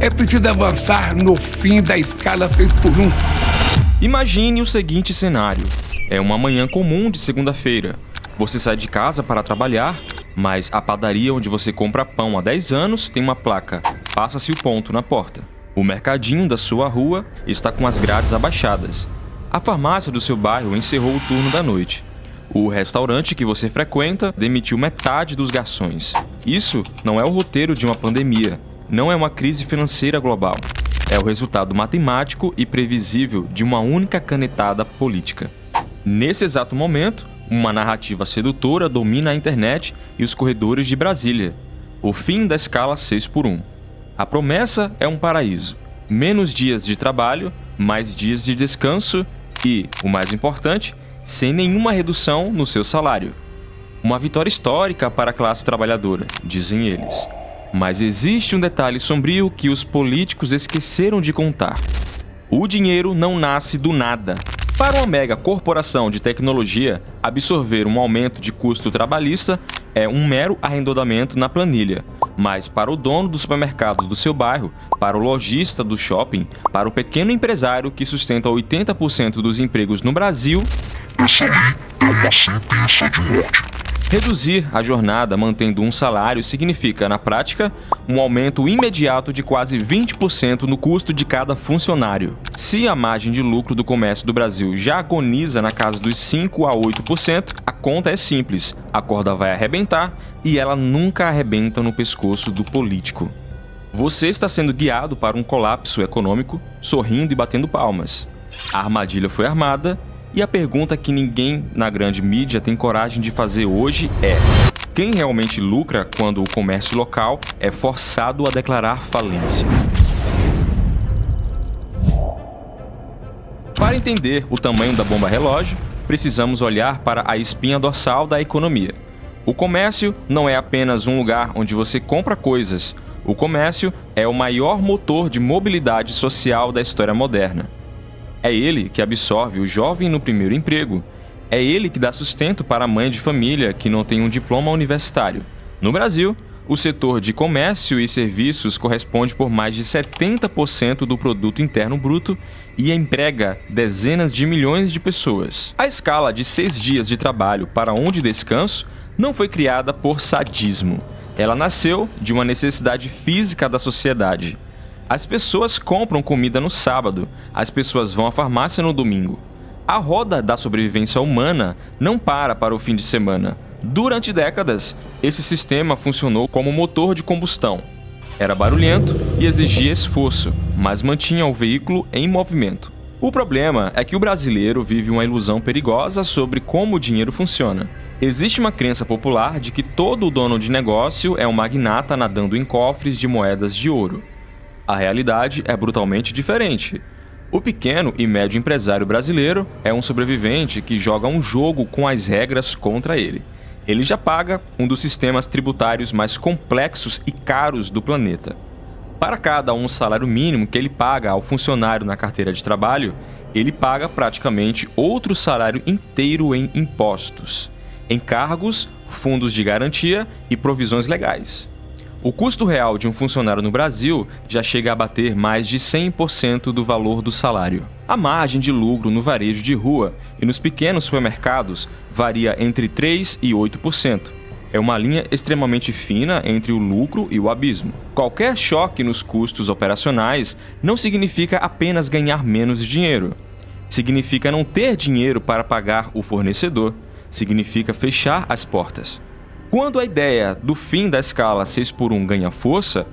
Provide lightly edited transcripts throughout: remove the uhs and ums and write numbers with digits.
É preciso avançar no fim da escala 6x1. Imagine o seguinte cenário. É uma manhã comum de segunda-feira. Você sai de casa para trabalhar, mas a padaria onde você compra pão há 10 anos tem uma placa: passa-se o ponto na porta. O mercadinho da sua rua está com as grades abaixadas. A farmácia do seu bairro encerrou o turno da noite. O restaurante que você frequenta demitiu metade dos garçons. Isso não é o roteiro de uma pandemia, não é uma crise financeira global. É o resultado matemático e previsível de uma única canetada política. Nesse exato momento, uma narrativa sedutora domina a internet e os corredores de Brasília. O fim da escala 6x1. A promessa é um paraíso. Menos dias de trabalho, mais dias de descanso e, o mais importante, sem nenhuma redução no seu salário. Uma vitória histórica para a classe trabalhadora, dizem eles. Mas existe um detalhe sombrio que os políticos esqueceram de contar. O dinheiro não nasce do nada. Para uma mega corporação de tecnologia, absorver um aumento de custo trabalhista é um mero arredondamento na planilha. Mas para o dono do supermercado do seu bairro, para o lojista do shopping, para o pequeno empresário que sustenta 80% dos empregos no Brasil, essa lei é uma sentença de morte. Reduzir a jornada mantendo um salário significa, na prática, um aumento imediato de quase 20% no custo de cada funcionário. Se a margem de lucro do comércio do Brasil já agoniza na casa dos 5 a 8%, a conta é simples: a corda vai arrebentar e ela nunca arrebenta no pescoço do político. Você está sendo guiado para um colapso econômico, sorrindo e batendo palmas. A armadilha foi armada. E a pergunta que ninguém na grande mídia tem coragem de fazer hoje é: quem realmente lucra quando o comércio local é forçado a declarar falência? Para entender o tamanho da bomba relógio, precisamos olhar para a espinha dorsal da economia. O comércio não é apenas um lugar onde você compra coisas. O comércio é o maior motor de mobilidade social da história moderna. É ele que absorve o jovem no primeiro emprego. É ele que dá sustento para a mãe de família que não tem um diploma universitário. No Brasil, o setor de comércio e serviços corresponde por mais de 70% do produto interno bruto e emprega dezenas de milhões de pessoas. A escala de 6 dias de trabalho para 1 de descanso não foi criada por sadismo. Ela nasceu de uma necessidade física da sociedade. As pessoas compram comida no sábado, as pessoas vão à farmácia no domingo. A roda da sobrevivência humana não para o fim de semana. Durante décadas, esse sistema funcionou como motor de combustão. Era barulhento e exigia esforço, mas mantinha o veículo em movimento. O problema é que o brasileiro vive uma ilusão perigosa sobre como o dinheiro funciona. Existe uma crença popular de que todo dono de negócio é um magnata nadando em cofres de moedas de ouro. A realidade é brutalmente diferente. O pequeno e médio empresário brasileiro é um sobrevivente que joga um jogo com as regras contra ele. Ele já paga um dos sistemas tributários mais complexos e caros do planeta. Para cada um salário mínimo que ele paga ao funcionário na carteira de trabalho, ele paga praticamente outro salário inteiro em impostos, encargos, fundos de garantia e provisões legais. O custo real de um funcionário no Brasil já chega a bater mais de 100% do valor do salário. A margem de lucro no varejo de rua e nos pequenos supermercados varia entre 3% e 8%. É uma linha extremamente fina entre o lucro e o abismo. Qualquer choque nos custos operacionais não significa apenas ganhar menos dinheiro. Significa não ter dinheiro para pagar o fornecedor. Significa fechar as portas. Quando a ideia do fim da escala 6x1 ganha força,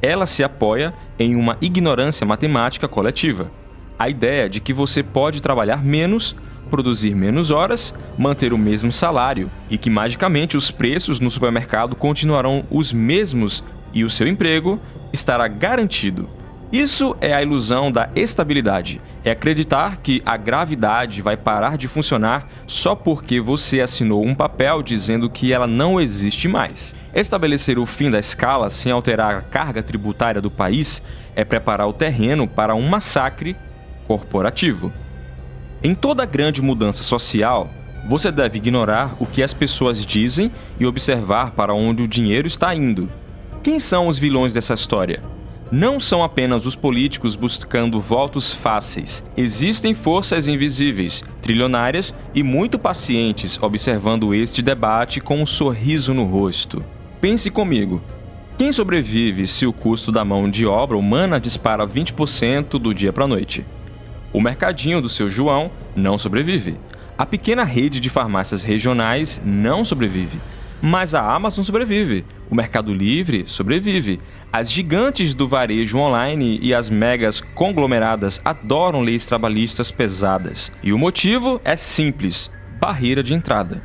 ela se apoia em uma ignorância matemática coletiva. A ideia de que você pode trabalhar menos, produzir menos horas, manter o mesmo salário e que magicamente os preços no supermercado continuarão os mesmos e o seu emprego estará garantido. Isso é a ilusão da estabilidade. É acreditar que a gravidade vai parar de funcionar só porque você assinou um papel dizendo que ela não existe mais. Estabelecer o fim da escala sem alterar a carga tributária do país é preparar o terreno para um massacre corporativo. Em toda grande mudança social, você deve ignorar o que as pessoas dizem e observar para onde o dinheiro está indo. Quem são os vilões dessa história? Não são apenas os políticos buscando votos fáceis. Existem forças invisíveis, trilionárias e muito pacientes observando este debate com um sorriso no rosto. Pense comigo. Quem sobrevive se o custo da mão de obra humana dispara 20% do dia para a noite? O mercadinho do seu João não sobrevive. A pequena rede de farmácias regionais não sobrevive. Mas a Amazon sobrevive, o Mercado Livre sobrevive. As gigantes do varejo online e as megas conglomeradas adoram leis trabalhistas pesadas. E o motivo é simples: barreira de entrada.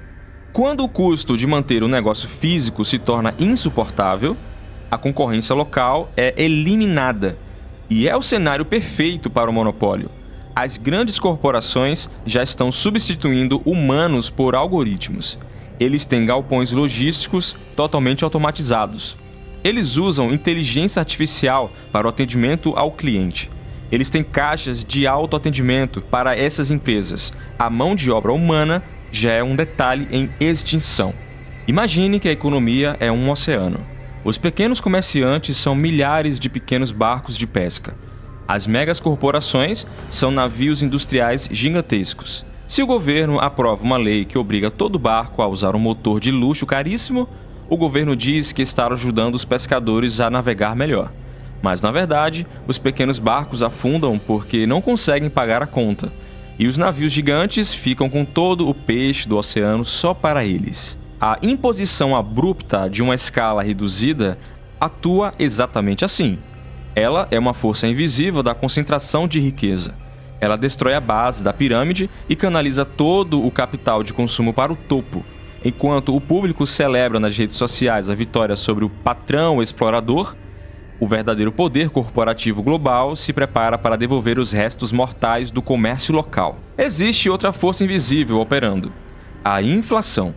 Quando o custo de manter o negócio físico se torna insuportável, a concorrência local é eliminada. E é o cenário perfeito para o monopólio. As grandes corporações já estão substituindo humanos por algoritmos. Eles têm galpões logísticos totalmente automatizados. Eles usam inteligência artificial para o atendimento ao cliente. Eles têm caixas de autoatendimento para essas empresas. A mão de obra humana já é um detalhe em extinção. Imagine que a economia é um oceano. Os pequenos comerciantes são milhares de pequenos barcos de pesca. As megas corporações são navios industriais gigantescos. Se o governo aprova uma lei que obriga todo barco a usar um motor de luxo caríssimo, o governo diz que está ajudando os pescadores a navegar melhor. Mas, na verdade, os pequenos barcos afundam porque não conseguem pagar a conta. E os navios gigantes ficam com todo o peixe do oceano só para eles. A imposição abrupta de uma escala reduzida atua exatamente assim. Ela é uma força invisível da concentração de riqueza. Ela destrói a base da pirâmide e canaliza todo o capital de consumo para o topo. Enquanto o público celebra nas redes sociais a vitória sobre o patrão explorador, o verdadeiro poder corporativo global se prepara para devolver os restos mortais do comércio local. Existe outra força invisível operando: a inflação.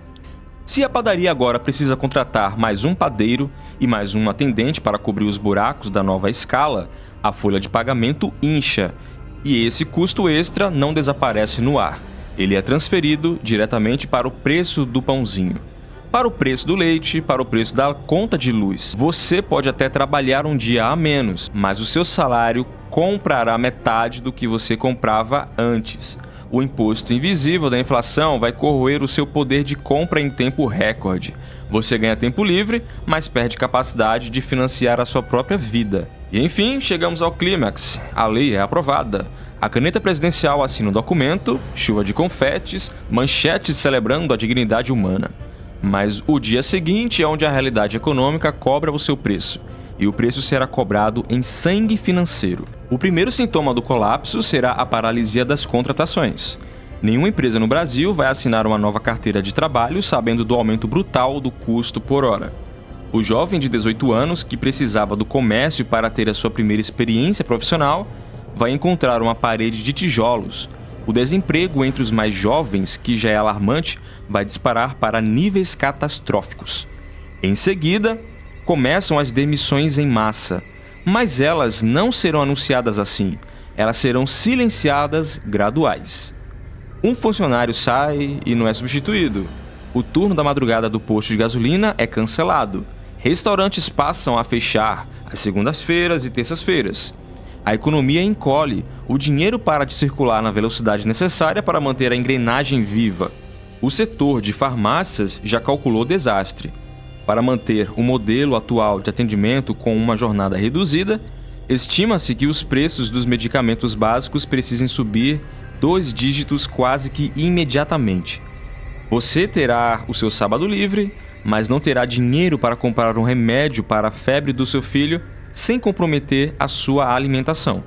Se a padaria agora precisa contratar mais um padeiro e mais um atendente para cobrir os buracos da nova escala, a folha de pagamento incha. E esse custo extra não desaparece no ar. Ele é transferido diretamente para o preço do pãozinho, para o preço do leite, para o preço da conta de luz. Você pode até trabalhar um dia a menos, mas o seu salário comprará metade do que você comprava antes. O imposto invisível da inflação vai corroer o seu poder de compra em tempo recorde. Você ganha tempo livre, mas perde capacidade de financiar a sua própria vida. E enfim, chegamos ao clímax. A lei é aprovada. A caneta presidencial assina o documento, chuva de confetes, manchetes celebrando a dignidade humana. Mas o dia seguinte é onde a realidade econômica cobra o seu preço. E o preço será cobrado em sangue financeiro. O primeiro sintoma do colapso será a paralisia das contratações. Nenhuma empresa no Brasil vai assinar uma nova carteira de trabalho sabendo do aumento brutal do custo por hora. O jovem de 18 anos, que precisava do comércio para ter a sua primeira experiência profissional, vai encontrar uma parede de tijolos. O desemprego entre os mais jovens, que já é alarmante, vai disparar para níveis catastróficos. Em seguida, começam as demissões em massa, mas elas não serão anunciadas assim. Elas serão silenciadas graduais. Um funcionário sai e não é substituído. O turno da madrugada do posto de gasolina é cancelado. Restaurantes passam a fechar às segundas-feiras e terças-feiras. A economia encolhe, o dinheiro para de circular na velocidade necessária para manter a engrenagem viva. O setor de farmácias já calculou o desastre. Para manter o modelo atual de atendimento com uma jornada reduzida, estima-se que os preços dos medicamentos básicos precisem subir 2 dígitos quase que imediatamente. Você terá o seu sábado livre, mas não terá dinheiro para comprar um remédio para a febre do seu filho sem comprometer a sua alimentação.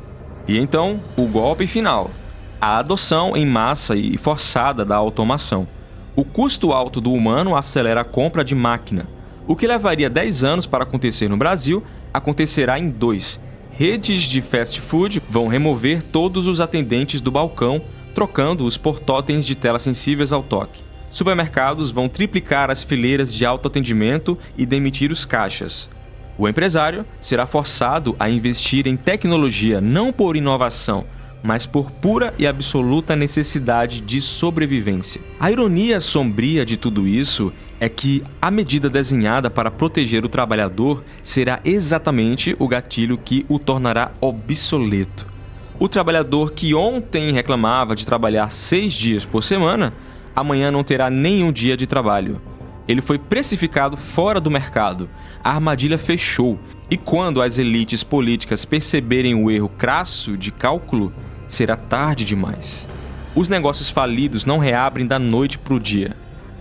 E então, o golpe final: a adoção em massa e forçada da automação. O custo alto do humano acelera a compra de máquina. O que levaria 10 anos para acontecer no Brasil, acontecerá em 2. Redes de fast food vão remover todos os atendentes do balcão, trocando-os por totens de telas sensíveis ao toque. Supermercados vão triplicar as fileiras de autoatendimento e demitir os caixas. O empresário será forçado a investir em tecnologia não por inovação, mas por pura e absoluta necessidade de sobrevivência. A ironia sombria de tudo isso é que a medida desenhada para proteger o trabalhador será exatamente o gatilho que o tornará obsoleto. O trabalhador que ontem reclamava de trabalhar 6 dias por semana, amanhã não terá nenhum dia de trabalho. Ele foi precificado fora do mercado, a armadilha fechou, e quando as elites políticas perceberem o erro crasso de cálculo, será tarde demais. Os negócios falidos não reabrem da noite para o dia.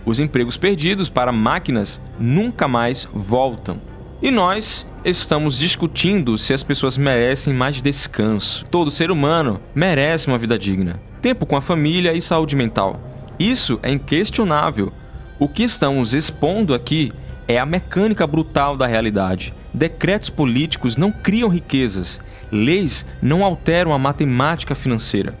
Os empregos perdidos para máquinas nunca mais voltam. E nós estamos discutindo se as pessoas merecem mais descanso. Todo ser humano merece uma vida digna, tempo com a família e saúde mental. Isso é inquestionável. O que estamos expondo aqui é a mecânica brutal da realidade. Decretos políticos não criam riquezas. Leis não alteram a matemática financeira.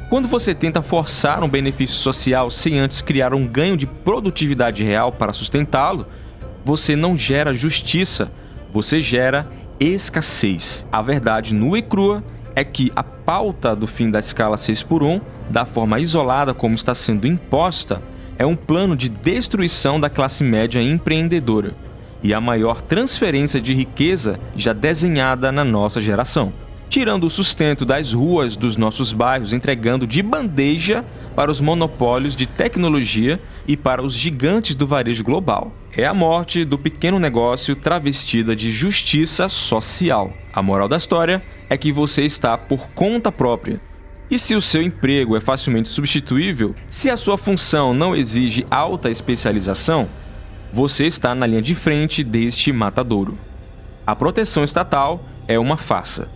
Quando você tenta forçar um benefício social sem antes criar um ganho de produtividade real para sustentá-lo, você não gera justiça, você gera escassez. A verdade nua e crua é que a pauta do fim da escala 6x1, da forma isolada como está sendo imposta, é um plano de destruição da classe média empreendedora e a maior transferência de riqueza já desenhada na nossa geração, tirando o sustento das ruas dos nossos bairros, entregando de bandeja para os monopólios de tecnologia e para os gigantes do varejo global. É a morte do pequeno negócio travestida de justiça social. A moral da história é que você está por conta própria. E se o seu emprego é facilmente substituível, se a sua função não exige alta especialização, você está na linha de frente deste matadouro. A proteção estatal é uma farsa.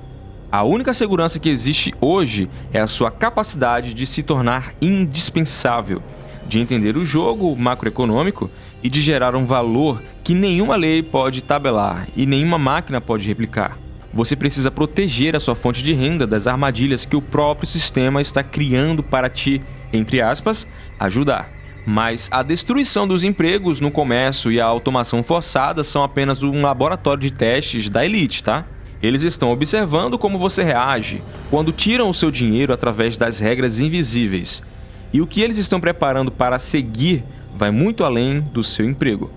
A única segurança que existe hoje é a sua capacidade de se tornar indispensável, de entender o jogo macroeconômico e de gerar um valor que nenhuma lei pode tabelar e nenhuma máquina pode replicar. Você precisa proteger a sua fonte de renda das armadilhas que o próprio sistema está criando para te, entre aspas, ajudar. Mas a destruição dos empregos no comércio e a automação forçada são apenas um laboratório de testes da elite, tá? Eles estão observando como você reage quando tiram o seu dinheiro através das regras invisíveis. E o que eles estão preparando para seguir vai muito além do seu emprego.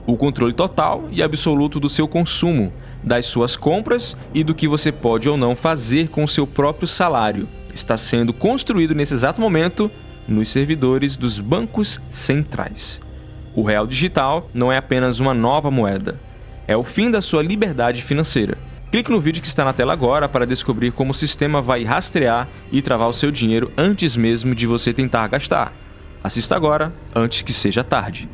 O controle total e absoluto do seu consumo, das suas compras e do que você pode ou não fazer com o seu próprio salário está sendo construído nesse exato momento nos servidores dos bancos centrais. O real digital não é apenas uma nova moeda, é o fim da sua liberdade financeira. Clique no vídeo que está na tela agora para descobrir como o sistema vai rastrear e travar o seu dinheiro antes mesmo de você tentar gastar. Assista agora, antes que seja tarde.